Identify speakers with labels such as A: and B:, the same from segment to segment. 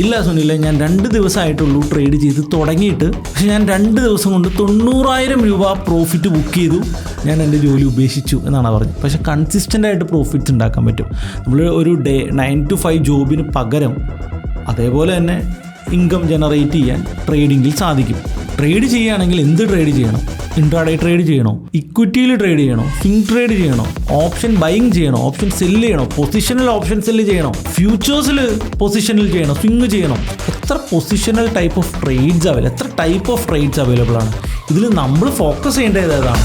A: ഇല്ല സുനിലെ, ഞാൻ 2 ദിവസമായിട്ടുള്ളൂ ട്രേഡ് ചെയ്ത് തുടങ്ങിയിട്ട്. പക്ഷെ ഞാൻ 2 ദിവസം കൊണ്ട് 90,000 രൂപ പ്രോഫിറ്റ് ബുക്ക് ചെയ്തു. ഞാൻ എൻ്റെ ജോലി ഉപേക്ഷിച്ചു എന്നാണ് പറഞ്ഞത്. പക്ഷേ കൺസിസ്റ്റൻ്റ് ആയിട്ട് പ്രോഫിറ്റ്സ് ഉണ്ടാക്കാൻ പറ്റും. നമ്മൾ ഒരു 9 to 5 ജോബിന് പകരം അതേപോലെ തന്നെ ഇൻകം ജനറേറ്റ് ചെയ്യാൻ ട്രേഡിങ്ങിൽ സാധിക്കും. ട്രേഡ് ചെയ്യുകയാണെങ്കിൽ എന്ത് ട്രേഡ് ചെയ്യണം? ഇൻട്രാഡേ ട്രേഡ് ചെയ്യണോ, ഇക്വിറ്റിയിൽ ട്രേഡ് ചെയ്യണോ, സ്വിംഗ് ട്രേഡ് ചെയ്യണോ, ഓപ്ഷൻ ബൈയിങ് ചെയ്യണോ, ഓപ്ഷൻ സെല്ല് ചെയ്യണോ, പൊസിഷണൽ ഓപ്ഷൻ സെല്ല് ചെയ്യണോ, ഫ്യൂച്ചേഴ്സിൽ പൊസിഷനിൽ ചെയ്യണോ, സ്വിംഗ് ചെയ്യണോ? എത്ര positional type of trades available, എത്ര ടൈപ്പ് ഓഫ് ട്രേഡ്സ് അവൈലബിൾ ആണ്. ഇതിൽ നമ്മൾ ഫോക്കസ് ചെയ്യേണ്ടത് ഏതാണ്?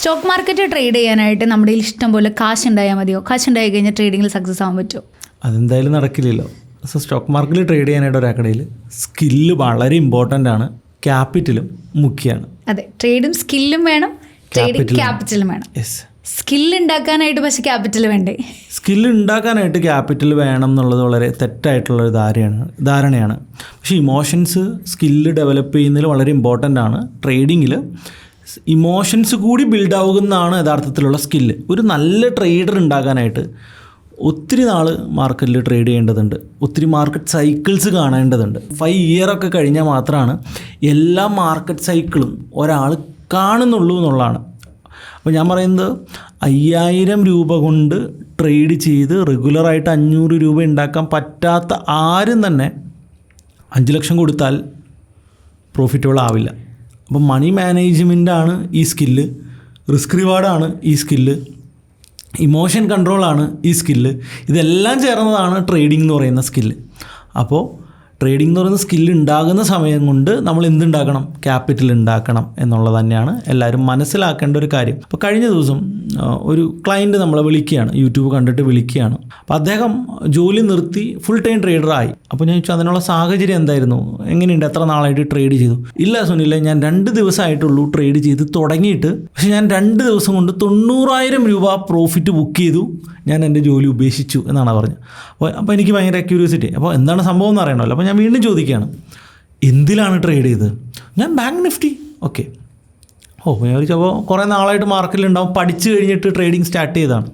B: സ്റ്റോക്ക് മാർക്കറ്റ് ട്രേഡ് ചെയ്യാനായിട്ട് നമ്മുടെ ഇഷ്ടം പോലെ കാശ് ഉണ്ടായാൽ മതിയോ? കാശ് ഉണ്ടായി കഴിഞ്ഞാൽ ട്രേഡിങ്ങിൽ സക്സസ് ആവാൻ പറ്റുമോ?
A: അതെന്തായാലും നടക്കില്ലല്ലോ. സോ സ്റ്റോക്ക് മാർക്കറ്റിൽ ട്രേഡ് ചെയ്യാനായിട്ട് ഒരാക്കടയിൽ സ്കില്ല് വളരെ ഇമ്പോർട്ടൻ്റ് ആണ്, ക്യാപിറ്റലും മുഖ്യമാണ്.
B: അതെ, ട്രേഡും സ്കില്ലും വേണം, ട്രേഡിംഗ് ക്യാപിറ്റലും വേണം. സ്കില്ല് ഉണ്ടാക്കാനായിട്ട് പക്ഷേ ക്യാപിറ്റൽ വേണ്ടേ?
A: സ്കില്ല് ഉണ്ടാക്കാനായിട്ട് ക്യാപിറ്റൽ വേണം എന്നുള്ളത് വളരെ തെറ്റായിട്ടുള്ളൊരു ധാരണയാണ്. പക്ഷേ ഇമോഷൻസ് സ്കില്ല് ഡെവലപ്പ് ചെയ്യുന്നതിൽ വളരെ ഇമ്പോർട്ടൻ്റ് ആണ്. ട്രേഡിങ്ങിൽ ഇമോഷൻസ് കൂടി ബിൽഡ് ആകുന്നതാണ് യഥാർത്ഥത്തിലുള്ള സ്കില്ല്. ഒരു നല്ല ട്രേഡർ ഉണ്ടാകാനായിട്ട് ഒത്തിരി നാൾ മാർക്കറ്റിൽ ട്രേഡ് ചെയ്യേണ്ടതുണ്ട്, ഒത്തിരി മാർക്കറ്റ് സൈക്കിൾസ് കാണേണ്ടതുണ്ട്. 5 ഇയറൊക്കെ കഴിഞ്ഞാൽ മാത്രമാണ് എല്ലാ മാർക്കറ്റ് സൈക്കിളും ഒരാൾ കാണുന്നുള്ളൂ എന്നുള്ളതാണ്. അപ്പോൾ ഞാൻ പറയുന്നത് 5,000 രൂപ കൊണ്ട് ട്രേഡ് ചെയ്ത് റെഗുലറായിട്ട് 500 രൂപ ഉണ്ടാക്കാൻ പറ്റാത്ത ആരും തന്നെ 5 ലക്ഷം കൊടുത്താൽ പ്രോഫിറ്റബിൾ ആവില്ല. അപ്പോൾ മണി മാനേജ്മെൻറ്റാണ് ഈ സ്കില്ല്, റിസ്ക് റിവാർഡാണ് ഈ സ്കില്ല്, ഇമോഷൻ കൺട്രോളാണ് ഈ സ്കില്ല്. ഇതെല്ലാം ചേർന്നതാണ് ട്രേഡിംഗ് എന്ന് പറയുന്ന സ്കില്ല്. അപ്പോൾ ട്രേഡിംഗ് എന്ന് പറയുന്ന സ്കില്ല് ഉണ്ടാകുന്ന സമയം കൊണ്ട് നമ്മൾ എന്തുണ്ടാക്കണം? ക്യാപിറ്റൽ ഉണ്ടാക്കണം എന്നുള്ളത് തന്നെയാണ് എല്ലാവരും മനസ്സിലാക്കേണ്ട ഒരു കാര്യം. അപ്പോൾ കഴിഞ്ഞ ദിവസം ഒരു ക്ലയൻറ്റ് നമ്മളെ വിളിക്കുകയാണ്, യൂട്യൂബ് കണ്ടിട്ട് വിളിക്കുകയാണ്. അപ്പോൾ അദ്ദേഹം ജോലി നിർത്തി ഫുൾ ടൈം ട്രേഡറായി. അപ്പോൾ ഞാൻ ചോദിച്ചു, അതിനുള്ള സാഹചര്യം എന്തായിരുന്നു, എങ്ങനെയുണ്ട്, എത്ര നാളായിട്ട് ട്രേഡ് ചെയ്തു? ഇല്ല സുനിലെ, ഞാൻ 2 ദിവസമായിട്ടുള്ളൂ ട്രേഡ് ചെയ്ത് തുടങ്ങിയിട്ട്. പക്ഷേ ഞാൻ 2 ദിവസം കൊണ്ട് 90,000 രൂപ പ്രോഫിറ്റ് ബുക്ക് ചെയ്തു. ഞാൻ എൻ്റെ ജോലി ഉപേക്ഷിച്ചു എന്നാണ് പറഞ്ഞത്. അപ്പോൾ എനിക്ക് ഭയങ്കര ക്യൂരിയോസിറ്റി. അപ്പോൾ എന്താണ് സംഭവം എന്ന് അറിയണമല്ലോ. അപ്പോൾ ഞാൻ വീണ്ടും ചോദിക്കുകയാണ്, എന്തിലാണ് ട്രേഡ് ചെയ്തത്? ഞാൻ ബാങ്ക് നിഫ്റ്റി. ഓക്കെ. ഞാൻ ചോദിച്ചപ്പോൾ കുറേ നാളായിട്ട് മാർക്കറ്റിലുണ്ടാവും, പഠിച്ചു കഴിഞ്ഞിട്ട് ട്രേഡിങ് സ്റ്റാർട്ട് ചെയ്തതാണ്.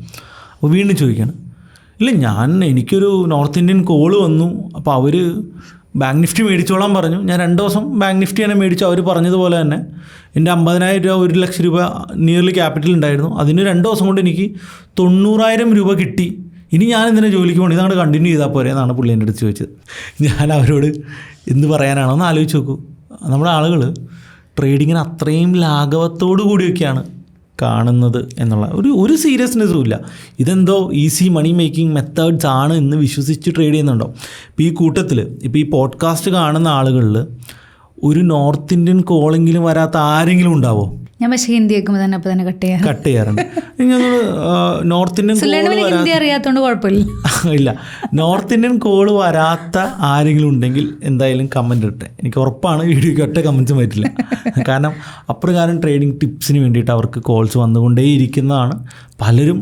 A: അപ്പോൾ വീണ്ടും ചോദിക്കുകയാണ്, ഇല്ല എനിക്കൊരു നോർത്ത് ഇന്ത്യൻ കോള് വന്നു, അപ്പോൾ അവർ ബാങ്ക് നിഫ്റ്റി മേടിച്ചോളാൻ പറഞ്ഞു. ഞാൻ 2 ദിവസം ബാങ്ക് നിഫ്റ്റി തന്നെ മേടിച്ചു. അവർ പറഞ്ഞതുപോലെ തന്നെ എൻ്റെ 50,000 രൂപ 1 ലക്ഷം രൂപ നിയർലി ക്യാപിറ്റൽ ഉണ്ടായിരുന്നു. അതിന് 2 ദിവസം കൊണ്ട് എനിക്ക് 90,000 രൂപ കിട്ടി. ഇനി ഞാൻ എന്തിനാ ജോലിക്ക് പോകണം, ഇതങ്ങോട്ട് കണ്ടിന്യൂ ചെയ്താൽ പോരെ എന്നാണ് പുള്ളി എൻ്റെ അടുത്ത് ചോദിച്ചത്. ഞാൻ അവരോട് എന്ത് പറയാനാണോ എന്ന് ആലോചിച്ച് നോക്കൂ. നമ്മുടെ ആളുകൾ ട്രേഡിങ്ങിന് അത്രയും ലാഘവത്തോടു കൂടിയൊക്കെയാണ് കാണുന്നത് എന്നുള്ള ഒരു സീരിയസ്നെസ്സും ഇല്ല. ഇതെന്തോ ഈസി മണി മേക്കിംഗ് മെത്തേഡ്സ് ആണ് എന്ന് വിശ്വസിച്ച് ട്രേഡ് ചെയ്യുന്നുണ്ടോ? ഇപ്പോൾ ഈ കൂട്ടത്തിൽ ഇപ്പോൾ ഈ പോഡ്കാസ്റ്റ് കാണുന്ന ആളുകളിൽ ഒരു നോർത്ത് ഇന്ത്യൻ കോളെങ്കിലും വരാത്ത ആരെങ്കിലും ഉണ്ടാവോ?
B: ഞാൻ പക്ഷേ ഹിന്ദി കേൾക്കുമ്പോൾ തന്നെ അപ്പോൾ തന്നെ കട്ട് ചെയ്യാറുണ്ട്.
A: ഞങ്ങൾ നോർത്ത് ഇന്ത്യൻ
B: ഹിന്ദി അറിയാത്തതുകൊണ്ട് കുഴപ്പമില്ല.
A: ഇല്ല, നോർത്ത് ഇന്ത്യൻ കോള് വരാത്ത ആരെങ്കിലും ഉണ്ടെങ്കിൽ എന്തായാലും കമൻറ്റ് ഇട്ടെ. എനിക്ക് ഉറപ്പാണ് വീഡിയോയ്ക്ക് ഒറ്റ കമൻറ്റ്സും പറ്റില്ല. കാരണം അപ്രകാരം ട്രേഡിംഗ് ടിപ്സിന് വേണ്ടിയിട്ട് അവർക്ക് കോൾസ് വന്നുകൊണ്ടേയിരിക്കുന്നതാണ്. പലരും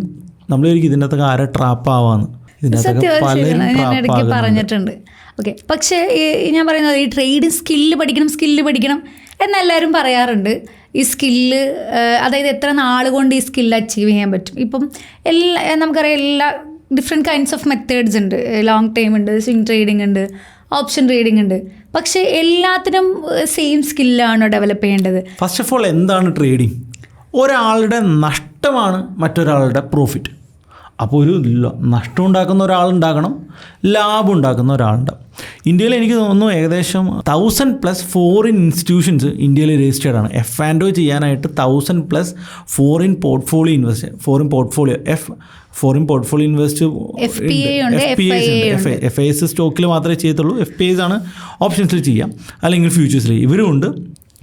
A: നമ്മളൊരിക്കും ഇതിനകത്തൊക്കെ ആരെ ട്രാപ്പ് ആവാന്ന്, ഇതിനകത്തൊക്കെ പലരും ട്രാപ്പ്
B: പറഞ്ഞിട്ടുണ്ട്. ഓക്കെ, പക്ഷേ ഞാൻ പറയുന്നത് ഈ ട്രേഡിങ് സ്കില്ല് പഠിക്കണം എന്നെല്ലാവരും പറയാറുണ്ട്. ഈ സ്കില്ല്, അതായത് എത്ര നാൾ കൊണ്ട് ഈ സ്കില്ല് അച്ചീവ് ചെയ്യാൻ പറ്റും? ഇപ്പം നമുക്കറിയാം എല്ലാ ഡിഫറെൻറ്റ് കൈൻഡ്സ് ഓഫ് മെത്തേഡ്സ് ഉണ്ട്. ലോങ് ടൈം ഉണ്ട്, സ്വിംഗ് ട്രേഡിംഗ് ഉണ്ട്, ഓപ്ഷൻ ട്രേഡിംഗ് ഉണ്ട്. പക്ഷേ എല്ലാത്തിനും സെയിം സ്കില്ലാണോ ഡെവലപ്പ് ചെയ്യേണ്ടത്?
A: ഫസ്റ്റ് ഓഫ് ഓൾ, എന്താണ് ട്രേഡിംഗ്? ഒരാളുടെ നഷ്ടമാണ് മറ്റൊരാളുടെ പ്രോഫിറ്റ്. അപ്പോൾ ഒരു നഷ്ടം ഉണ്ടാക്കുന്ന ഒരാളുണ്ടാകണം, ലാഭം ഉണ്ടാക്കുന്ന ഒരാളുണ്ടാകും. ഇന്ത്യയിൽ എനിക്ക് തോന്നുന്നു ഏകദേശം 1000+ ഫോറിൻ ഇൻസ്റ്റിറ്റ്യൂഷൻസ് ഇന്ത്യയിൽ രജിസ്റ്റേർഡ് ആണ്. F&O ചെയ്യാനായിട്ട് 1000+ ഫോറിൻ പോർട്ട്ഫോളിയോ ഇൻവെസ്റ്റ് FIs സ്റ്റോക്കിൽ മാത്രമേ ചെയ്യത്തുള്ളൂ. FPIs ആണ് ഓപ്ഷൻസിൽ ചെയ്യാം, അല്ലെങ്കിൽ ഫ്യൂച്ചേഴ്സിൽ. ഇവരുമുണ്ട്.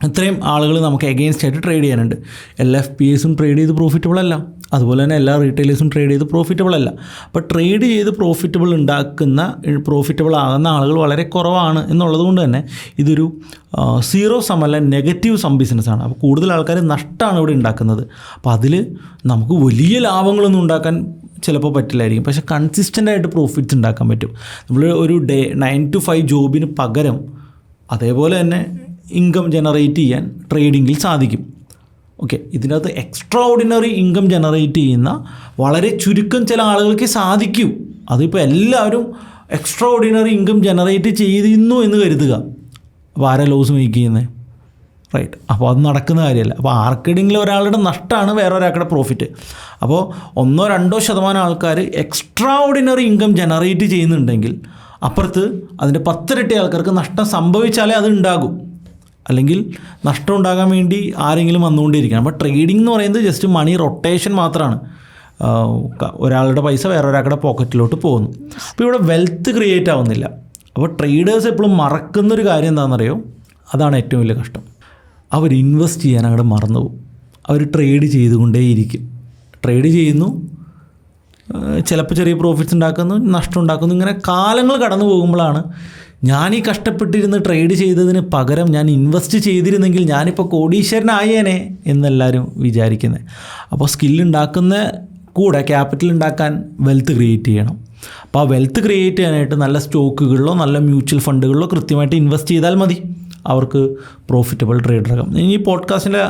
A: ഇത്രയും ആളുകൾ നമുക്ക് എഗെയിൻസ്റ്റ് ആയിട്ട് ട്രേഡ് ചെയ്യാനുണ്ട്. എല്ലാ FPIസും ട്രേഡ് ചെയ്ത് പ്രോഫിറ്റബിൾ അല്ല, അതുപോലെ തന്നെ എല്ലാ റീറ്റെയിലേഴ്സും ട്രേഡ് ചെയ്ത് പ്രോഫിറ്റബിൾ അല്ല. അപ്പോൾ ട്രേഡ് ചെയ്ത് പ്രോഫിറ്റബിൾ ആകുന്ന ആളുകൾ വളരെ കുറവാണ് എന്നുള്ളത് കൊണ്ട് തന്നെ ഇതൊരു സീറോ സം അല്ല, നെഗറ്റീവ് സം ബിസിനസ്സാണ്. അപ്പോൾ കൂടുതൽ ആൾക്കാർ നഷ്ടമാണ് ഇവിടെ ഉണ്ടാക്കുന്നത്. അപ്പോൾ അതിൽ നമുക്ക് വലിയ ലാഭങ്ങളൊന്നും ഉണ്ടാക്കാൻ ചിലപ്പോൾ പറ്റില്ലായിരിക്കും, പക്ഷേ കൺസിസ്റ്റൻ്റായിട്ട് പ്രോഫിറ്റ്സ് ഉണ്ടാക്കാൻ പറ്റും. നമ്മൾ ഒരു 9 to 5 ജോബിന് പകരം അതേപോലെ തന്നെ ഇൻകം ജനറേറ്റ് ചെയ്യാൻ ട്രേഡിങ്ങിൽ സാധിക്കും. ഓക്കെ, ഇതിനകത്ത് എക്സ്ട്രാ ഓർഡിനറി ഇൻകം ജനറേറ്റ് ചെയ്യുന്ന വളരെ ചുരുക്കം ചില ആളുകൾക്ക് സാധിക്കൂ. അതിപ്പോൾ എല്ലാവരും എക്സ്ട്രാ ഓർഡിനറി ഇൻകം ജനറേറ്റ് ചെയ്യുന്നു എന്ന് കരുതുക. അപ്പോൾ ആരാ ലോസ് മേക്ക് ചെയ്യുന്നത്? റൈറ്റ്. അപ്പോൾ അത് നടക്കുന്ന കാര്യമല്ല. അപ്പോൾ ആർക്കിഡിങ്ങിൽ ഒരാളുടെ നഷ്ടമാണ്, വേറെ ഒരാളുടെ പ്രോഫിറ്റ്. അപ്പോൾ 1-2% ആൾക്കാർ എക്സ്ട്രാ ഓർഡിനറി ഇൻകം ജനറേറ്റ് ചെയ്യുന്നുണ്ടെങ്കിൽ അപ്പുറത്ത് അതിൻ്റെ 10 ഇരട്ടി ആൾക്കാർക്ക് നഷ്ടം സംഭവിച്ചാലേ അത് ഉണ്ടാകും. അല്ലെങ്കിൽ നഷ്ടം ഉണ്ടാകാൻ വേണ്ടി ആരെങ്കിലും വന്നുകൊണ്ടിരിക്കണം. അപ്പോൾ ട്രേഡിംഗ് എന്ന് പറയുന്നത് ജസ്റ്റ് മണി റൊട്ടേഷൻ മാത്രമാണ്. ഒരാളുടെ പൈസ വേറൊരാളുടെ പോക്കറ്റിലോട്ട് പോകുന്നു. അപ്പോൾ ഇവിടെ വെൽത്ത് ക്രിയേറ്റ് ആവുന്നില്ല. അപ്പോൾ ട്രേഡേഴ്സ് എപ്പോഴും മറക്കുന്നൊരു കാര്യം എന്താണെന്നറിയോ? അതാണ് ഏറ്റവും വലിയ കഷ്ടം. അവർ ഇൻവെസ്റ്റ് ചെയ്യാൻ അങ്ങോട്ട് മറന്നു പോകും. അവർ ട്രേഡ് ചെയ്തുകൊണ്ടേയിരിക്കും. ട്രേഡ് ചെയ്യുന്നു, ചിലപ്പോൾ ചെറിയ പ്രോഫിറ്റ്സ് ഉണ്ടാക്കുന്നു, നഷ്ടം ഉണ്ടാക്കുന്നു. ഇങ്ങനെ കാലങ്ങൾ കടന്നു പോകുമ്പോഴാണ് ഞാൻ ഈ കഷ്ടപ്പെട്ടിരുന്ന് ട്രേഡ് ചെയ്തതിന് പകരം ഞാൻ ഇൻവെസ്റ്റ് ചെയ്തിരുന്നെങ്കിൽ ഞാനിപ്പോൾ കോടീശ്വരനായേനെ എന്നെല്ലാവരും വിചാരിക്കുന്നത്. അപ്പോൾ സ്കില്ലുണ്ടാക്കുന്ന കൂടെ ക്യാപിറ്റൽ ഉണ്ടാക്കാൻ വെൽത്ത് ക്രിയേറ്റ് ചെയ്യണം. അപ്പോൾ ആ വെൽത്ത് ക്രിയേറ്റ് ചെയ്യാനായിട്ട് നല്ല സ്റ്റോക്കുകളിലോ നല്ല മ്യൂച്വൽ ഫണ്ടുകളിലോ കൃത്യമായിട്ട് ഇൻവെസ്റ്റ് ചെയ്താൽ മതി. അവർക്ക് പ്രോഫിറ്റബിൾ ട്രേഡറാകാം. ഈ പോഡ്കാസ്റ്റിൻ്റെ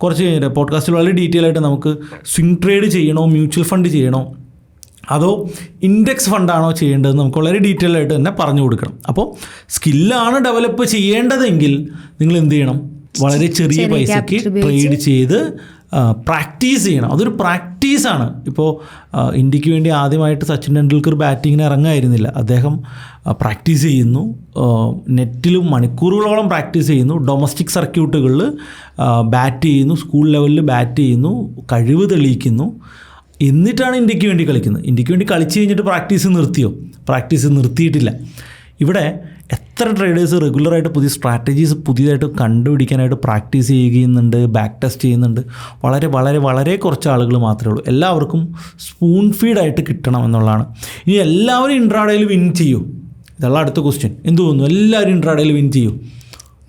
A: കുറച്ച് കഴിഞ്ഞിട്ട് പോഡ്കാസ്റ്റിൽ വളരെ ഡീറ്റെയിൽ ആയിട്ട് നമുക്ക് സ്വിംഗ് ട്രേഡ് ചെയ്യണോ, മ്യൂച്വൽ ഫണ്ട് ചെയ്യണോ, അതോ ഇൻഡെക്സ് ഫണ്ടാണോ ചെയ്യേണ്ടതെന്ന് നമുക്ക് വളരെ ഡീറ്റെയിൽ ആയിട്ട് തന്നെ പറഞ്ഞു കൊടുക്കണം. അപ്പോൾ സ്കില്ലാണ് ഡെവലപ്പ് ചെയ്യേണ്ടതെങ്കിൽ നിങ്ങൾ എന്ത് ചെയ്യണം? വളരെ ചെറിയ പൈസയ്ക്ക് ട്രേഡ് ചെയ്ത് പ്രാക്ടീസ് ചെയ്യണം. അതൊരു പ്രാക്ടീസാണ്. ഇപ്പോൾ ഇന്ത്യക്ക് വേണ്ടി ആദ്യമായിട്ട് സച്ചിൻ ടെണ്ടുൽക്കർ ബാറ്റിങ്ങിന് ഇറങ്ങായിരുന്നില്ല. അദ്ദേഹം പ്രാക്ടീസ് ചെയ്യുന്നു, നെറ്റിലും മണിക്കൂറുകളോളം പ്രാക്ടീസ് ചെയ്യുന്നു, ഡൊമസ്റ്റിക് സർക്യൂട്ടുകളിൽ ബാറ്റ് ചെയ്യുന്നു, സ്കൂൾ ലെവലിൽ ബാറ്റ് ചെയ്യുന്നു, കഴിവ് തെളിയിക്കുന്നു. എന്നിട്ടാണ് ഇന്ത്യക്ക് വേണ്ടി കളിക്കുന്നത്. ഇന്ത്യക്ക് വേണ്ടി കളിച്ച് കഴിഞ്ഞിട്ട് പ്രാക്ടീസ് നിർത്തിയോ? പ്രാക്ടീസ് നിർത്തിയിട്ടില്ല. ഇവിടെ എത്ര ട്രേഡേഴ്സ് റെഗുലറായിട്ട് പുതിയ സ്ട്രാറ്റജീസ് പുതിയതായിട്ട് കണ്ടുപിടിക്കാനായിട്ട് പ്രാക്ടീസ് ചെയ്യുന്നുണ്ട്, ബാക്ക് ടെസ്റ്റ് ചെയ്യുന്നുണ്ട്. വളരെ വളരെ വളരെ കുറച്ച് ആളുകൾ മാത്രമേ ഉള്ളൂ. എല്ലാവർക്കും സ്പൂൺ ഫീഡായിട്ട് കിട്ടണം എന്നുള്ളതാണ്. ഇനി എല്ലാവരും ഇൻട്രാഡേയിൽ വിൻ ചെയ്യും? ഇതുള്ള അടുത്ത ക്വസ്റ്റ്യൻ. എന്ത് തോന്നുന്നു? എല്ലാവരും ഇൻട്രാഡേയിൽ വിൻ ചെയ്യും?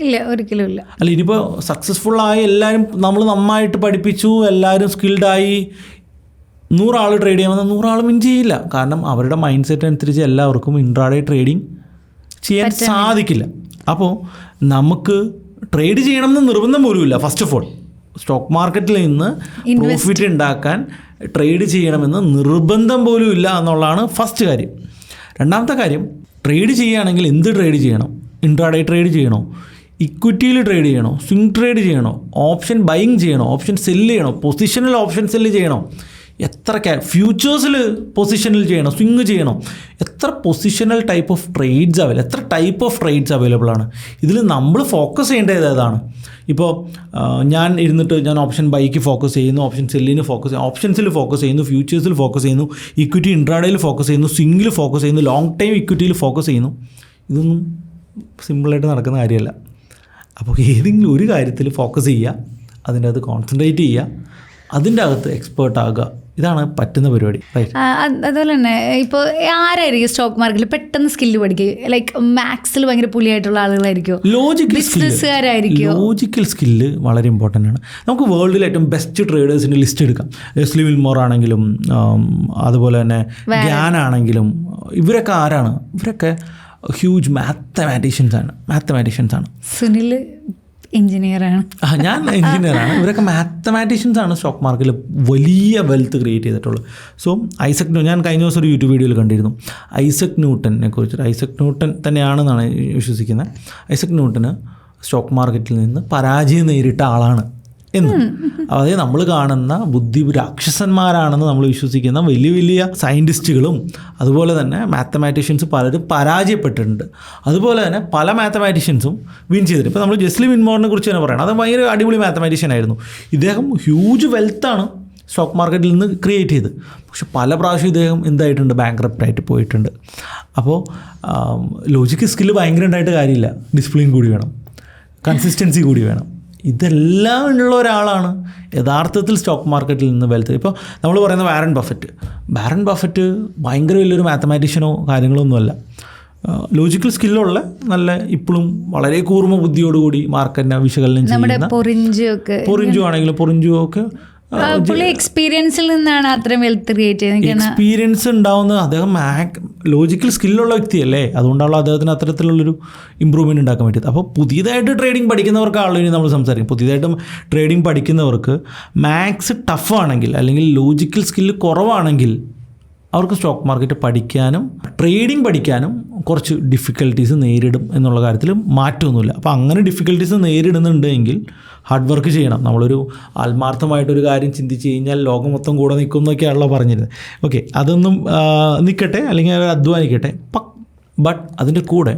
B: ഇല്ല, ഒരിക്കലും ഇല്ല.
A: അല്ല, ഇനിയിപ്പോൾ സക്സസ്ഫുള്ളായി എല്ലാവരും നമ്മൾ നന്നായിട്ട് പഠിപ്പിച്ചു, എല്ലാവരും സ്കിൽഡായി 100 ആൾ ട്രേഡ് ചെയ്യാമെന്ന് 100 ആൾ വിൻ ചെയ്യില്ല. കാരണം അവരുടെ മൈൻഡ് സെറ്റ് അനുസരിച്ച് എല്ലാവർക്കും ഇൻട്രാഡേ ട്രേഡിങ് ചെയ്യാൻ സാധിക്കില്ല. അപ്പോൾ നമുക്ക് ട്രേഡ് ചെയ്യണമെന്ന് നിർബന്ധം പോലുമില്ല. ഫസ്റ്റ് ഓഫ് ഓൾ സ്റ്റോക്ക് മാർക്കറ്റിൽ നിന്ന് പ്രോഫിറ്റ് ഉണ്ടാക്കാൻ ട്രേഡ് ചെയ്യണമെന്ന് നിർബന്ധം പോലും ഇല്ല എന്നുള്ളതാണ് ഫസ്റ്റ് കാര്യം. രണ്ടാമത്തെ കാര്യം, ട്രേഡ് ചെയ്യുകയാണെങ്കിൽ എന്ത് ട്രേഡ് ചെയ്യണം? ഇൻട്രാഡേ ട്രേഡ് ചെയ്യണോ, ഇക്വിറ്റിയിൽ ട്രേഡ് ചെയ്യണോ, സ്വിംഗ് ട്രേഡ് ചെയ്യണോ, ഓപ്ഷൻ ബൈയിങ് ചെയ്യണോ, ഓപ്ഷൻ സെല്ല് ചെയ്യണോ, പൊസിഷനിൽ ഓപ്ഷൻ സെല്ല് ചെയ്യണോ, എത്ര ഫ്യൂച്ചേഴ്സിൽ പൊസിഷനിൽ ചെയ്യണം, സ്വിങ് ചെയ്യണം, എത്ര positional type of trades available, എത്ര ടൈപ്പ് ഓഫ് ട്രേഡ്സ് അവൈലബിൾ ആണ്. ഇതിൽ നമ്മൾ ഫോക്കസ് ചെയ്യേണ്ടത് ഏതാണ്? ഇപ്പോൾ ഞാൻ ഇരുന്നിട്ട് ഞാൻ ഓപ്ഷൻ ബൈക്ക് ഫോക്കസ് ചെയ്യുന്നു, ഓപ്ഷൻ സെല്ലിന് ഫോക്കസ് ചെയ്യുന്നു, ഓപ്ഷൻസിൽ ഫോക്കസ് ചെയ്യുന്നു, ഫ്യൂച്ചേഴ്സിൽ ഫോക്കസ് ചെയ്യുന്നു, ഇക്വിറ്റി ഇൻട്രാഡേയിൽ ഫോക്കസ് ചെയ്യുന്നു, സ്വിങ്ങിൽ ഫോക്കസ് ചെയ്യുന്നു, ലോങ് ടൈം ഇക്വിറ്റിയിൽ ഫോക്കസ് ചെയ്യുന്നു. ഇതൊന്നും സിമ്പിളായിട്ട് നടക്കുന്ന കാര്യമല്ല. അപ്പോൾ ഏതെങ്കിലും ഒരു കാര്യത്തിൽ ഫോക്കസ് ചെയ്യുക, അതിൻ്റെ അത് കോൺസെൻട്രേറ്റ് ചെയ്യുക, അതിൻ്റെ അകത്ത് എക്സ്പേർട്ട് ആകുക. ഇതാണ് പറ്റുന്ന പരിപാടി.
B: അതുപോലെ തന്നെ ഇപ്പോൾ ആരായിരിക്കും സ്റ്റോക്ക് മാർക്കറ്റിൽ പെട്ടെന്ന് സ്കില്ല് പഠിക്കുക? ലൈക്ക് മാത്സിൽ ഭയങ്കര പുലിയായിട്ടുള്ള ആളുകളായിരിക്കുമോ?
A: ലോജിക്കൽ സ്കില്ല് വളരെ ഇമ്പോർട്ടൻ്റ് ആണ്. നമുക്ക് വേൾഡിൽ ഏറ്റവും ബെസ്റ്റ് ട്രേഡേഴ്സിൻ്റെ ലിസ്റ്റ് എടുക്കാം. ലെസ്ലി വിൽമോർ ആണെങ്കിലും അതുപോലെ തന്നെ ഗ്യാൻ ആണെങ്കിലും ഇവരൊക്കെ ആരാണ്? ഇവരൊക്കെ ഹ്യൂജ് മാത്തമാറ്റീഷ്യൻസ് ആണ്. സുനിൽ
B: എഞ്ചിനീയറാണ്.
A: ഞാൻ എഞ്ചിനീയറാണ്. ഇവരൊക്കെ മാത്തമാറ്റീഷ്യൻസ് ആണ് സ്റ്റോക്ക് മാർക്കറ്റിൽ വലിയ വെൽത്ത് ക്രിയേറ്റ് ചെയ്തിട്ടുള്ളത്. സോ ഞാൻ കഴിഞ്ഞ ദിവസം ഒരു യൂട്യൂബ് വീഡിയോയിൽ കണ്ടിരുന്നു ഐസക് ന്യൂട്ടനെ കുറിച്ചിട്ട്. ഐസക് ന്യൂട്ടൻ തന്നെയാണെന്നാണ് വിശ്വസിക്കുന്നത്. ഐസക് ന്യൂട്ടന് സ്റ്റോക്ക് മാർക്കറ്റിൽ നിന്ന് പരാജയം നേരിട്ട ആളാണ് എന്ന്. അതായത് നമ്മൾ കാണുന്ന ബുദ്ധി രാക്ഷസന്മാരാണെന്ന് നമ്മൾ വിശ്വസിക്കുന്ന വലിയ വലിയ സയൻറ്റിസ്റ്റുകളും അതുപോലെ തന്നെ മാത്തമാറ്റീഷ്യൻസ് പലരും പരാജയപ്പെട്ടിട്ടുണ്ട്. അതുപോലെ തന്നെ പല മാത്തമാറ്റീഷ്യൻസും വിൻ ചെയ്തിട്ടുണ്ട്. ഇപ്പോൾ നമ്മൾ ലെസ്ലി വിൽമോറിനെ കുറിച്ച് തന്നെ പറയണം. അത് ഭയങ്കര അടിപൊളി മാത്തമാറ്റീഷ്യൻ ആയിരുന്നു. ഇദ്ദേഹം ഹ്യൂജ് വെൽത്താണ് സ്റ്റോക്ക് മാർക്കറ്റിൽ നിന്ന് ക്രിയേറ്റ് ചെയ്ത്. പക്ഷെ പല പ്രാവശ്യം ഇദ്ദേഹം എന്തായിട്ടുണ്ട്? ബാങ്ക്രപ്റ്റായിട്ട് പോയിട്ടുണ്ട്. അപ്പോൾ ലോജിക്കൽ സ്കില്ല് ഭയങ്കര ഉണ്ടായിട്ട് കാര്യമില്ല. ഡിസിപ്ലിൻ കൂടി വേണം, കൺസിസ്റ്റൻസി കൂടി വേണം. ഇതെല്ലാം ഉള്ള ഒരാളാണ് യഥാർത്ഥത്തിൽ സ്റ്റോക്ക് മാർക്കറ്റിൽ നിന്ന് വെൽത്ത്. ഇപ്പോൾ നമ്മൾ പറയുന്ന വാരൻ ബഫറ്റ് ഭയങ്കര വലിയൊരു മാത്തമാറ്റീഷ്യനോ കാര്യങ്ങളോ ഒന്നുമല്ല. ലോജിക്കൽ സ്കില്ലുള്ള നല്ല ഇപ്പോഴും വളരെ കൂർമ്മ ബുദ്ധിയോടുകൂടി മാർക്കറ്റിനെ വിശകലനം ചെയ്യുന്ന പൊറിഞ്ചു ആണെങ്കിലും ഒക്കെ
B: എക്സ്പീരിയൻസിൽ നിന്നാണ് അത്രയും വെൽത്ത് ക്രിയേറ്റ് ചെയ്യുന്നത്.
A: എക്സ്പീരിയൻസ് ഉണ്ടാവുന്നത് അദ്ദേഹം ലോജിക്കൽ സ്കില്ലുള്ള വ്യക്തിയല്ലേ, അതുകൊണ്ടാണല്ലോ അദ്ദേഹത്തിന് അത്തരത്തിലുള്ളൊരു ഇമ്പ്രൂവ്മെൻറ്റ് ഉണ്ടാക്കാൻ പറ്റിയത്. അപ്പോൾ പുതിയതായിട്ട് ട്രേഡിംഗ് പഠിക്കുന്നവർക്കാണല്ലോ ഇനി നമ്മൾ സംസാരിക്കും. പുതിയതായിട്ടും ട്രേഡിംഗ് പഠിക്കുന്നവർക്ക് മാത്സ് ടഫാണെങ്കിൽ അല്ലെങ്കിൽ ലോജിക്കൽ സ്കില്ല് കുറവാണെങ്കിൽ അവർക്ക് സ്റ്റോക്ക് മാർക്കറ്റ് പഠിക്കാനും ട്രേഡിംഗ് പഠിക്കാനും കുറച്ച് ഡിഫിക്കൽട്ടീസ് നേരിടും എന്നുള്ള കാര്യത്തിൽ മാറ്റമൊന്നുമില്ല. അപ്പോൾ അങ്ങനെ ഡിഫിക്കൽട്ടീസ് നേരിടുന്നുണ്ടെങ്കിൽ ഹാർഡ് വർക്ക് ചെയ്യണം. നമ്മളൊരു ആത്മാർത്ഥമായിട്ടൊരു കാര്യം ചിന്തിച്ച് കഴിഞ്ഞാൽ ലോകം മൊത്തം കൂടെ നിൽക്കും എന്നൊക്കെയാണല്ലോ പറഞ്ഞിരുന്നത്. ഓക്കെ, അതൊന്നും നിൽക്കട്ടെ, അല്ലെങ്കിൽ അവർ അധ്വാനിക്കട്ടെ. ബട്ട് അതിൻ്റെ കൂടെ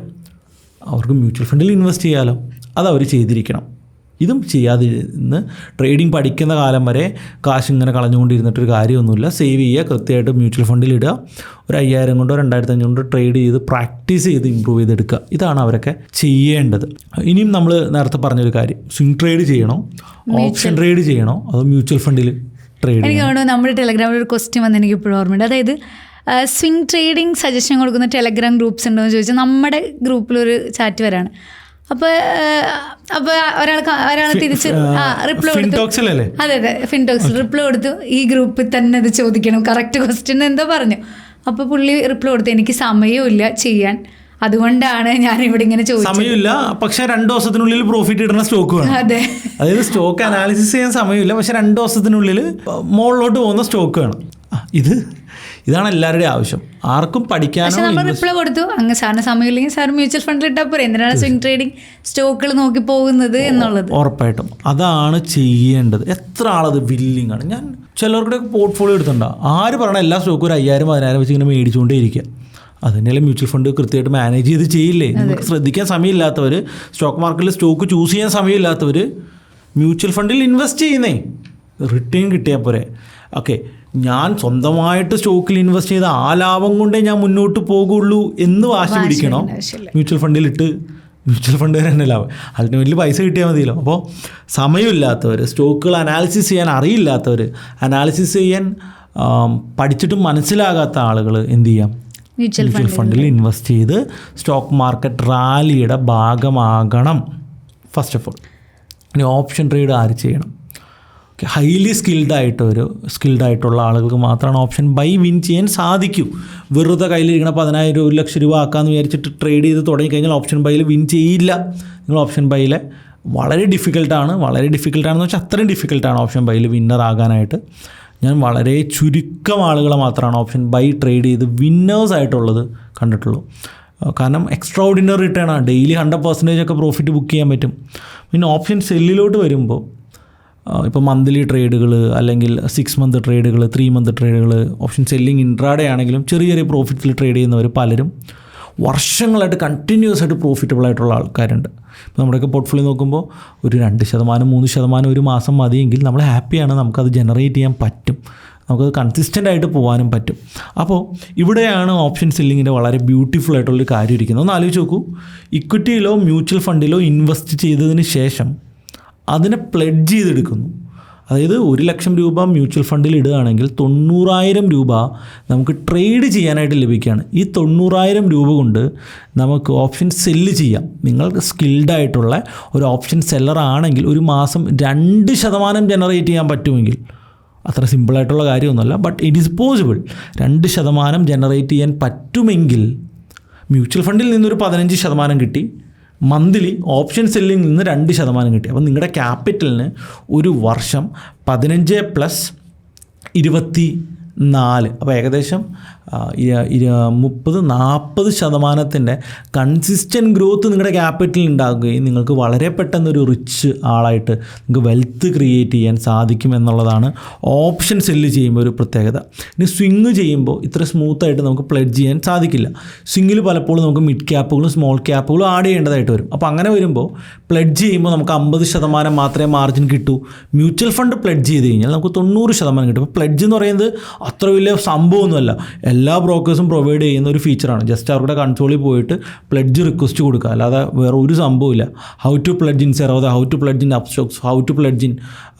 A: അവർക്ക് മ്യൂച്വൽ ഫണ്ടിൽ ഇൻവെസ്റ്റ് ചെയ്യാമല്ലോ, അതവർ ചെയ്തിരിക്കണം. ഇതും ചെയ്യാതെ ഇന്ന് ട്രേഡിംഗ് പഠിക്കുന്ന കാലം വരെ കാശ് ഇങ്ങനെ കളഞ്ഞുകൊണ്ടിരുന്നിട്ടൊരു കാര്യമൊന്നുമില്ല. സേവ് ചെയ്യുക, കൃത്യമായിട്ട് മ്യൂച്വൽ ഫണ്ടിൽ ഇടുക, ഒരു 5000 കൊണ്ടോ 2500 ട്രേഡ് ചെയ്ത് പ്രാക്ടീസ് ചെയ്ത് ഇമ്പ്രൂവ് ചെയ്തെടുക്കുക. ഇതാണ് അവരൊക്കെ ചെയ്യേണ്ടത്. ഇനിയും നമ്മൾ നേരത്തെ പറഞ്ഞൊരു കാര്യം, സ്വിംഗ് ട്രേഡ് ചെയ്യണോ, ഓപ്ഷൻ ട്രേഡ് ചെയ്യണോ, അതോ മ്യൂച്വൽ ഫണ്ടിൽ ട്രേഡ് ചെയ്യണോ?
B: എനിക്ക് തോന്നുന്നു നമ്മുടെ ടെലഗ്രാമിൽ ഒരു ക്വസ്റ്റ്യൻ വന്ന് എനിക്ക് ഇപ്പോഴും ഓർമ്മയുണ്ട്. അതായത് സ്വിംഗ് ട്രേഡിംഗ് സജഷൻ കൊടുക്കുന്ന ടെലഗ്രാം ഗ്രൂപ്പ്സ് ഉണ്ടോ എന്ന് ചോദിച്ചാൽ നമ്മുടെ ഗ്രൂപ്പിലൊരു ചാറ്റ് വരാണ്. അപ്പോൾ ഒരാൾ തിരിച്ച് റിപ്ലൈ കൊടുത്തു. അതെ ഫിൻടോക്സിൽ റിപ്ലൈ കൊടുത്തു, ഈ ഗ്രൂപ്പിൽ തന്നെ ഇത് ചോദിക്കണം, കറക്റ്റ് ക്വസ്റ്റ്യൻ എന്തോ പറഞ്ഞു. അപ്പോൾ പുള്ളി റിപ്ലൈ കൊടുത്തു, എനിക്ക് സമയമില്ല ചെയ്യാൻ, അതുകൊണ്ടാണ് ഞാനിവിടെ ഇങ്ങനെ ചോദിച്ചത്. സമയമില്ല,
A: പക്ഷേ 2 ദിവസത്തിനുള്ളിൽ പ്രോഫിറ്റ് ഇടുന്ന സ്റ്റോക്ക് വേണം.
B: അതെ,
A: അതായത് സ്റ്റോക്ക് അനാലിസിസ് ചെയ്യാൻ സമയമില്ല, പക്ഷേ 2 ദിവസത്തിനുള്ളിൽ മുകളിലോട്ട് പോകുന്ന സ്റ്റോക്ക് വേണം. ഇതാണ് എല്ലാവരുടെയും ആവശ്യം. ആർക്കും പഠിക്കാനോ.
B: നമ്മൾ റിപ്ലൈ കൊടുത്തു, അങ്ങ് സാറിന് സമയമില്ലെങ്കിൽ സാർ മ്യൂച്വൽ ഫണ്ടിൽ ഇട്ടാൽ പോരെ, എന്തിനാണ് സ്വിംഗ് ട്രേഡിംഗ് സ്റ്റോക്കുകൾ നോക്കി പോകുന്നത് എന്നുള്ളത്.
A: ഉറപ്പായിട്ടും അതാണ് ചെയ്യേണ്ടത്. എത്ര ആളത് വില്ലിങ് ആണ്. ഞാൻ ചിലർക്കുടെ പോർട്ട്ഫോളിയോ എടുത്തിട്ടുണ്ടോ, ആര് പറയണ എല്ലാ സ്റ്റോക്കും ഒരു 5000-10,000 വെച്ച് ഇങ്ങനെ മേടിച്ചുകൊണ്ടേ ഇരിക്കുക. അതിനെല്ലാം മ്യൂച്വൽ ഫണ്ട് കൃത്യമായിട്ട് മാനേജ് ചെയ്ത് ചെയ്യില്ലേ. നിങ്ങൾക്ക് ശ്രദ്ധിക്കാൻ സമയമില്ലാത്തവർ, സ്റ്റോക്ക് മാർക്കറ്റിൽ സ്റ്റോക്ക് ചൂസ് ചെയ്യാൻ സമയമില്ലാത്തവർ മ്യൂച്വൽ ഫണ്ടിൽ ഇൻവെസ്റ്റ് ചെയ്യുന്നേ, റിട്ടേൺ കിട്ടിയാൽ പോരെ. ഓക്കെ, ഞാൻ സ്വന്തമായിട്ട് സ്റ്റോക്കിൽ ഇൻവെസ്റ്റ് ചെയ്ത ആ ലാഭം കൊണ്ടേ ഞാൻ മുന്നോട്ട് പോകുള്ളൂ എന്ന് വാശി പിടിക്കണോ? മ്യൂച്വൽ ഫണ്ടിലിട്ട് മ്യൂച്വൽ ഫണ്ട് തന്നെ ലാഭം, അൾട്ടിമേറ്റ്ലി പൈസ കിട്ടിയാൽ മതിയല്ലോ. അപ്പോൾ സമയമില്ലാത്തവർ, സ്റ്റോക്കുകൾ അനാലിസിസ് ചെയ്യാൻ അറിയില്ലാത്തവർ, അനാലിസിസ് ചെയ്യാൻ പഠിച്ചിട്ടും മനസ്സിലാകാത്ത ആളുകൾ എന്ത് ചെയ്യാം? മ്യൂച്വൽ ഫണ്ടിൽ ഇൻവെസ്റ്റ് ചെയ്ത് സ്റ്റോക്ക് മാർക്കറ്റ് റാലിയുടെ ഭാഗമാകണം ഫസ്റ്റ് ഓഫ് ഓൾ. ഇനി ഓപ്ഷൻ ട്രേഡ് ആര് ചെയ്യണം? ഹൈലി സ്കിൽഡായിട്ടുള്ള ആളുകൾക്ക് മാത്രമാണ് ഓപ്ഷൻ ബൈ വിൻ ചെയ്യാൻ സാധിക്കൂ. വെറുതെ കയ്യിലിരിക്കണ 10,000 1 ലക്ഷം രൂപ ആക്കാമെന്ന് വിചാരിച്ചിട്ട് ട്രേഡ് ചെയ്ത് തുടങ്ങിക്കഴിഞ്ഞാൽ ഓപ്ഷൻ ബൈയിൽ വിൻ ചെയ്യില്ല. നിങ്ങൾ ഓപ്ഷൻ ബൈയിലെ വളരെ ഡിഫിക്കൽട്ടാണെന്ന് വെച്ചാൽ അത്രയും ഡിഫിക്കൽട്ടാണ് ഓപ്ഷൻ ബൈയിൽ വിന്നർ ആകാനായിട്ട്. ഞാൻ വളരെ ചുരുക്കം ആളുകളെ മാത്രമാണ് ഓപ്ഷൻ ബൈ ട്രേഡ് ചെയ്ത് വിന്നേഴ്സായിട്ടുള്ളത് കണ്ടിട്ടുള്ളൂ. കാരണം എക്സ്ട്രാ ഓർഡിനറി റിട്ടേൺ ആണ്. ഡെയിലി 100% ഒക്കെ പ്രോഫിറ്റ് ബുക്ക് ചെയ്യാൻ പറ്റും. പിന്നെ ഓപ്ഷൻ സെല്ലിലോട്ട് വരുമ്പോൾ ഇപ്പോൾ മന്ത്ലി ട്രേഡുകൾ, അല്ലെങ്കിൽ 6 മന്ത് ട്രേഡുകൾ, 3 മന്ത് ട്രേഡുകൾ, ഓപ്ഷൻ സെല്ലിങ് ഇൻട്രാഡേ ആണെങ്കിലും ചെറിയ പ്രോഫിറ്റിൽ ട്രേഡ് ചെയ്യുന്നവർ പലരും വർഷങ്ങളായിട്ട് കണ്ടിന്യൂസ് ആയിട്ട് പ്രോഫിറ്റബിൾ ആയിട്ടുള്ള ആൾക്കാരുണ്ട്. ഇപ്പോൾ നമ്മുടെയൊക്കെ പോർട്ട്ഫോളിയോ നോക്കുമ്പോൾ ഒരു 2%, 3% ഒരു മാസം മതിയെങ്കിൽ നമ്മൾ ഹാപ്പിയാണ്. നമുക്കത് ജനറേറ്റ് ചെയ്യാൻ പറ്റും, നമുക്കത് കൺസിസ്റ്റൻ്റ് ആയിട്ട് പോകാനും പറ്റും. അപ്പോൾ ഇവിടെയാണ് ഓപ്ഷൻ സെല്ലിങ്ങിൻ്റെ വളരെ ബ്യൂട്ടിഫുൾ ആയിട്ടുള്ളൊരു കാര്യം ഇരിക്കുന്നത്. ഒന്ന് ആലോചിച്ച് നോക്കൂ, ഇക്വിറ്റിയിലോ മ്യൂച്വൽ ഫണ്ടിലോ ഇൻവെസ്റ്റ് ചെയ്തതിന് ശേഷം അതിനെ പ്ലെഡ്ജ് ചെയ്തെടുക്കുന്നു. അതായത് 1 ലക്ഷം രൂപ മ്യൂച്വൽ ഫണ്ടിൽ ഇടുകയാണെങ്കിൽ 90,000 രൂപ നമുക്ക് ട്രേഡ് ചെയ്യാനായിട്ട് ലഭിക്കുകയാണ്. ഈ 90,000 രൂപ കൊണ്ട് നമുക്ക് ഓപ്ഷൻ സെല്ല് ചെയ്യാം. നിങ്ങൾ സ്കിൽഡായിട്ടുള്ള ഒരു ഓപ്ഷൻ സെല്ലർ ആണെങ്കിൽ ഒരു മാസം 2% ജനറേറ്റ് ചെയ്യാൻ പറ്റുമെങ്കിൽ, അത്ര സിമ്പിളായിട്ടുള്ള കാര്യമൊന്നുമല്ല, but it is possible. 2% generate ചെയ്യാൻ പറ്റുമെങ്കിൽ മ്യൂച്വൽ ഫണ്ടിൽ നിന്നൊരു 15% കിട്ടി, മന്ത്ലി ഓപ്ഷൻ സെല്ലിൽ നിന്ന് 2% കിട്ടി. അപ്പോൾ നിങ്ങളുടെ ക്യാപിറ്റലിന് ഒരു വർഷം 15 + 24, അപ്പോൾ ഏകദേശം 30-40% കൺസിസ്റ്റൻറ്റ് ഗ്രോത്ത് നിങ്ങളുടെ ക്യാപിറ്റലിൽ ഉണ്ടാകുകയും നിങ്ങൾക്ക് വളരെ പെട്ടെന്നൊരു റിച്ച് ആളായിട്ട് നിങ്ങൾക്ക് വെൽത്ത് ക്രിയേറ്റ് ചെയ്യാൻ സാധിക്കും എന്നുള്ളതാണ് ഓപ്ഷൻ സെല്ല് ചെയ്യുമ്പോൾ ഒരു പ്രത്യേകത. ഇനി സ്വിങ് ചെയ്യുമ്പോൾ ഇത്ര സ്മൂത്തായിട്ട് നമുക്ക് പ്ലെഡ്ജ് ചെയ്യാൻ സാധിക്കില്ല. സ്വിങ്ങിൽ പലപ്പോഴും നമുക്ക് മിഡ് ക്യാപ്പുകളും സ്മോൾ ക്യാപ്പുകളും ആഡ് ചെയ്യേണ്ടതായിട്ട് വരും. അപ്പോൾ അങ്ങനെ വരുമ്പോൾ പ്ലെഡ്ജ് ചെയ്യുമ്പോൾ നമുക്ക് 50% മാത്രമേ മാർജിൻ കിട്ടൂ. മ്യൂച്വൽ ഫണ്ട് പ്ലെഡ്ജ് ചെയ്ത് കഴിഞ്ഞാൽ നമുക്ക് 90% കിട്ടും. അപ്പോൾ പ്ലെഡ്ജ് എന്ന് പറയുന്നത് അത്ര വലിയ സംഭവമൊന്നുമല്ല. എല്ലാ ബ്രോക്കേഴ്സും പ്രൊവൈഡ് ചെയ്യുന്ന ഒരു ഫീച്ചറാണ്. ജസ്റ്റ് അവരുടെ കൺസോളിൽ പോയിട്ട് പ്ലെഡ്ജ് റിക്വസ്റ്റ് കൊടുക്കുക, അല്ലാതെ വേറെ ഒരു സംഭവമില്ല. How to pledge in Zerodha, how to pledge in Upstox, how to pledge in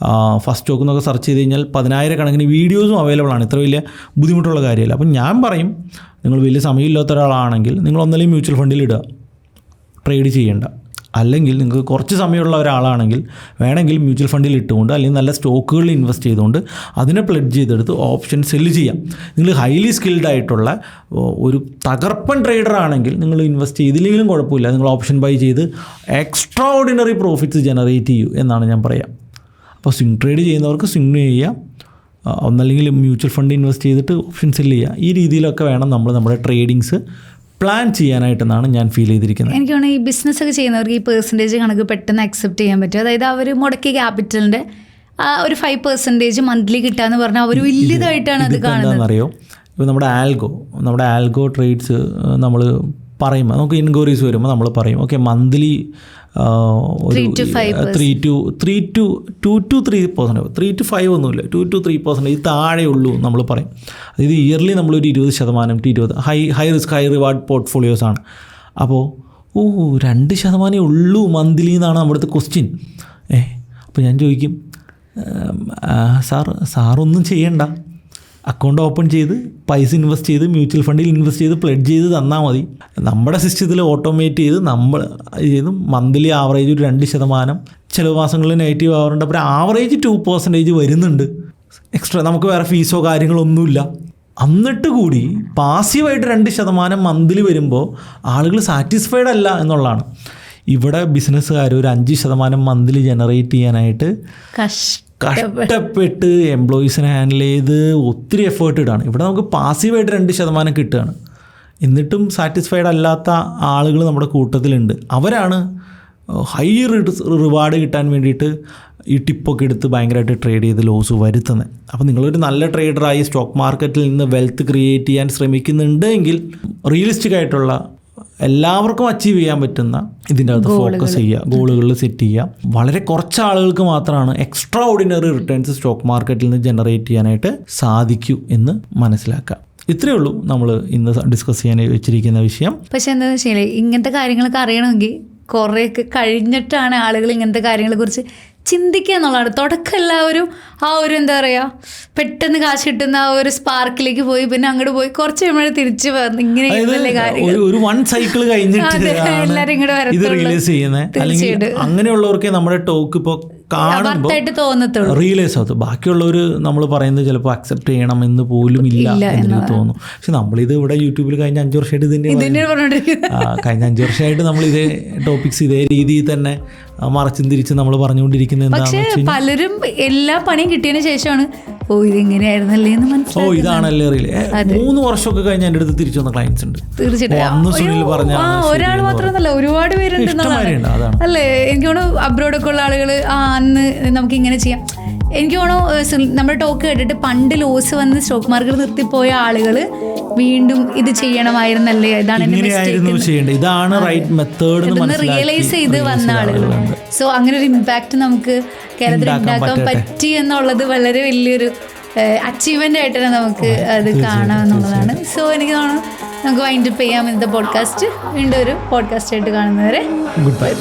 A: first stock എന്നൊക്കെ സെർച്ച് ചെയ്ത് കഴിഞ്ഞാൽ 10,000 കണക്കിന് വീഡിയോസും അവൈലബിൾ ആണ്. ഇത്ര വലിയ ബുദ്ധിമുട്ടുള്ള കാര്യമല്ല. അപ്പം ഞാൻ പറയും, നിങ്ങൾ വലിയ സമയമില്ലാത്ത ഒരാളാണെങ്കിൽ നിങ്ങൾ ഒന്നല്ലെങ്കിൽ മ്യൂച്വൽ ഫണ്ടിൽ ഇടുക, ട്രേഡ് ചെയ്യേണ്ട. അല്ലെങ്കിൽ നിങ്ങൾക്ക് കുറച്ച് സമയമുള്ള ഒരാളാണെങ്കിൽ വേണമെങ്കിൽ മ്യൂച്വൽ ഫണ്ടിൽ ഇട്ടുകൊണ്ട് അല്ലെങ്കിൽ നല്ല സ്റ്റോക്കുകളിൽ ഇൻവെസ്റ്റ് ചെയ്തുകൊണ്ട് അതിനെ പ്ലെഡ്ജ് ചെയ്തെടുത്ത് ഓപ്ഷൻ സെല്ല് ചെയ്യാം. നിങ്ങൾ ഹൈലി സ്കിൽഡ് ആയിട്ടുള്ള ഒരു തകർപ്പൻ ട്രേഡർ ആണെങ്കിൽ നിങ്ങൾ ഇൻവെസ്റ്റ് ചെയ്തില്ലെങ്കിലും കുഴപ്പമില്ല, നിങ്ങൾ ഓപ്ഷൻ ബൈ ചെയ്ത് എക്സ്ട്രാ ഓർഡിനറി പ്രോഫിറ്റ്സ് ജനറേറ്റ് ചെയ്യൂ എന്നാണ് ഞാൻ പറയാം. അപ്പോൾ സ്വിംഗ് ട്രേഡ് ചെയ്യുന്നവർക്ക് സ്വിംഗ് ചെയ്യാം, ഒന്നല്ലെങ്കിൽ മ്യൂച്വൽ ഫണ്ട് ഇൻവെസ്റ്റ് ചെയ്തിട്ട് ഓപ്ഷൻ സെല്ല് ചെയ്യുക. ഈ രീതിയിലൊക്കെ വേണം നമ്മൾ നമ്മുടെ ട്രേഡിങ്സ് പ്ലാൻ ചെയ്യാനായിട്ടെന്നാണ് ഞാൻ ഫീൽ ചെയ്തിരിക്കുന്നത്.
B: എനിക്ക് തോന്നുന്നു ഈ ബിസിനസ് ഒക്കെ ചെയ്യുന്നവർക്ക് ഈ പെർസെൻറ്റേജ് കണക്ക് പെട്ടെന്ന് അക്സെപ്റ്റ് ചെയ്യാൻ പറ്റും. അതായത് അവർ മുടക്കിയ ക്യാപിറ്റലിൻ്റെ ആ ഒരു 5% മന്ത്ലി കിട്ടാന്ന് പറഞ്ഞാൽ അവർ വലിയതായിട്ടാണ് അത് കാണുന്നത്.
A: എന്താണെന്നറിയോ, ഇപ്പോൾ നമ്മുടെ ആൽഗോ ട്രേഡ്സ് നമ്മൾ പറയുമ്പോൾ നമുക്ക് ഇൻക്വയറീസ് വരുമ്പോൾ നമ്മൾ പറയും ഓക്കെ മന്ത്ലി 3 to 5 ഒന്നുമില്ല, 2 to 3% താഴെ ഉള്ളൂ നമ്മൾ പറയും. അതായത് ഇയർലി നമ്മളൊരു 20% to 20 high risk high reward പോർട്ട്ഫോളിയോസാണ്. അപ്പോൾ 2% ഉള്ളൂ മന്ത്ലി എന്നാണ് നമ്മുടെ ക്വസ്റ്റ്യൻ. അപ്പോൾ ഞാൻ ചോദിക്കും സാറൊന്നും ചെയ്യണ്ട, അക്കൗണ്ട് ഓപ്പൺ ചെയ്ത് പൈസ ഇൻവെസ്റ്റ് ചെയ്ത് മ്യൂച്വൽ ഫണ്ടിൽ ഇൻവെസ്റ്റ് ചെയ്ത് പ്ലെഡ്ജ് ചെയ്ത് തന്നാൽ മതി. നമ്മുടെ സിസ്റ്റത്തിൽ ഓട്ടോമേറ്റ് ചെയ്ത് നമ്മൾ ചെയ്ത് മന്ത്ലി ആവറേജ് ഒരു 2%, ചില മാസങ്ങളിൽ നെഗറ്റീവ് ആവാറുണ്ട്. അപ്പോൾ ആവറേജ് 2% വരുന്നുണ്ട് എക്സ്ട്രാ. നമുക്ക് വേറെ ഫീസോ കാര്യങ്ങളൊന്നുമില്ല. എന്നിട്ട് കൂടി പാസീവായിട്ട് 2% മന്ത്ലി വരുമ്പോൾ ആളുകൾ സാറ്റിസ്ഫൈഡ് അല്ല എന്നുള്ളതാണ്. ഇവിടെ ബിസിനസ്സുകാർ ഒരു 5% മന്ത്ലി ജനറേറ്റ് ചെയ്യാനായിട്ട് കഷ്ടപ്പെട്ട് എംപ്ലോയീസിനെ ഹാൻഡിൽ ചെയ്ത് ഒത്തിരി എഫേർട്ട് ഇടാണ്. ഇവിടെ നമുക്ക് പാസീവായിട്ട് 2% കിട്ടുകയാണ്. എന്നിട്ടും സാറ്റിസ്ഫൈഡ് അല്ലാത്ത ആളുകൾ നമ്മുടെ കൂട്ടത്തിലുണ്ട്. അവരാണ് ഹൈ റിവാർഡ് കിട്ടാൻ വേണ്ടിയിട്ട് ഈ ടിപ്പൊക്കെ എടുത്ത് ഭയങ്കരമായിട്ട് ട്രേഡ് ചെയ്ത് ലോസ് വരുത്തുന്നത്. അപ്പോൾ നിങ്ങളൊരു നല്ല ട്രേഡറായി സ്റ്റോക്ക് മാർക്കറ്റിൽ നിന്ന് വെൽത്ത് ക്രിയേറ്റ് ചെയ്യാൻ ശ്രമിക്കുന്നുണ്ടെങ്കിൽ റിയലിസ്റ്റിക് ആയിട്ടുള്ള എല്ലാവർക്കും അച്ചീവ് ചെയ്യാൻ പറ്റുന്ന ഇതിൻ്റെ അകത്ത് ഫോക്കസ് ചെയ്യുക, ഗോളുകളിൽ സെറ്റ് ചെയ്യുക. വളരെ കുറച്ച് ആളുകൾക്ക് മാത്രമാണ് എക്സ്ട്രാ ഓർഡിനറി റിട്ടേൺസ് സ്റ്റോക്ക് മാർക്കറ്റിൽ നിന്ന് ജനറേറ്റ് ചെയ്യാനായിട്ട് സാധിക്കൂ എന്ന് മനസ്സിലാക്കുക. ഇത്രയേ ഉള്ളൂ നമ്മൾ ഇന്ന് ഡിസ്കസ് ചെയ്യാൻ വെച്ചിരിക്കുന്ന വിഷയം.
B: പക്ഷെ എന്താണെന്ന് വെച്ചാൽ ഇങ്ങനത്തെ കാര്യങ്ങളൊക്കെ അറിയണമെങ്കിൽ കുറേയൊക്കെ കഴിഞ്ഞിട്ടാണ് ആളുകൾ ഇങ്ങനത്തെ കാര്യങ്ങളെക്കുറിച്ച് ചിന്തിക്കുക എന്നുള്ളതാണ്. തുടക്കം എല്ലാവരും ആ ഒരു എന്താ പറയുക പെട്ടെന്ന് കാശ് കിട്ടുന്ന ആ ഒരു സ്പാർക്കിലേക്ക് പോയി പിന്നെ അങ്ങോട്ട് പോയി കുറച്ച് കഴിയുമ്പോൾ തിരിച്ച് വന്ന് ഇങ്ങനെ
A: ഒരു വൺ സൈക്കിൾ കഴിഞ്ഞിട്ട്
B: എല്ലാവരും ഇങ്ങോട്ട്
A: ഇത് റിയലൈസ് ചെയ്യുന്നത്. അല്ലെങ്കിൽ അങ്ങനെയുള്ളവർക്ക് നമ്മുടെ ടോക്ക് ഇപ്പോൾ കാണുമ്പോൾ റിയലൈസ് ആവത്തു. ബാക്കിയുള്ളവർ നമ്മൾ പറയുന്നത് ചിലപ്പോൾ അക്സെപ്റ്റ് ചെയ്യണം എന്ന് പോലും ഇല്ല എന്ന് തോന്നുന്നു. പക്ഷെ നമ്മളിത് ഇവിടെ യൂട്യൂബിൽ കഴിഞ്ഞ 5 വർഷമായിട്ട് കഴിഞ്ഞ 5 വർഷമായിട്ട് നമ്മൾ ഇതേ ടോപ്പിക്സ് ഇതേ രീതിയിൽ തന്നെ മറച്ചും തിരിച്ച് നമ്മൾ പറഞ്ഞുകൊണ്ടിരിക്കുന്നത്
B: പക്ഷേ പലരും എല്ലാ പണിയും കിട്ടിയതിന് ശേഷമാണ് ഇതെങ്ങനെയായിരുന്നല്ലേ എന്ന് മനസ്സിലായി.
A: ഇതാണല്ലേ അറിയില്ലേ. 3 വർഷമൊക്കെ കഴിഞ്ഞ് എൻ്റെ അടുത്ത് തിരിച്ചു വന്ന ക്ലയൻസ് ഉണ്ട്.
B: തീർച്ചയായിട്ടും ഒരാൾ മാത്രമല്ല ഒരുപാട് പേരുണ്ടെന്നുള്ളതാണ് അല്ലേ. എനിക്ക് തോന്നുന്നു അബ്രോഡൊക്കെ ഉള്ള ആളുകൾ അന്ന് നമുക്ക് ഇങ്ങനെ ചെയ്യാം. എനിക്ക് തോന്നുന്നു നമ്മുടെ ടോക്ക് കേട്ടിട്ട് പണ്ട് ലോസ് വന്ന് സ്റ്റോക്ക് മാർക്കറ്റ് നിർത്തിപ്പോയ ആളുകൾ വീണ്ടും ഇത് ചെയ്യണമായിരുന്നല്ലേ, ഇതാണ് റിയലൈസ് ചെയ്ത് വന്ന ആളുകളുണ്ട്. സോ അങ്ങനെ ഒരു ഇമ്പാക്റ്റ് നമുക്ക് കേരളത്തിൽ ഉണ്ടാക്കാൻ പറ്റി എന്നുള്ളത് വളരെ വലിയൊരു അച്ചീവ്മെന്റ് ആയിട്ട് തന്നെ നമുക്ക് അത് കാണാമെന്നുള്ളതാണ്. സോ എനിക്ക് തോന്നുന്നു നമുക്ക് വൈൻഡപ്പ് ചെയ്യാം ഇന്നത്തെ പോഡ്കാസ്റ്റ്. വീണ്ടും ഒരു പോഡ്കാസ്റ്റ് ആയിട്ട് കാണുന്നവരെ ഗുഡ് ബൈ.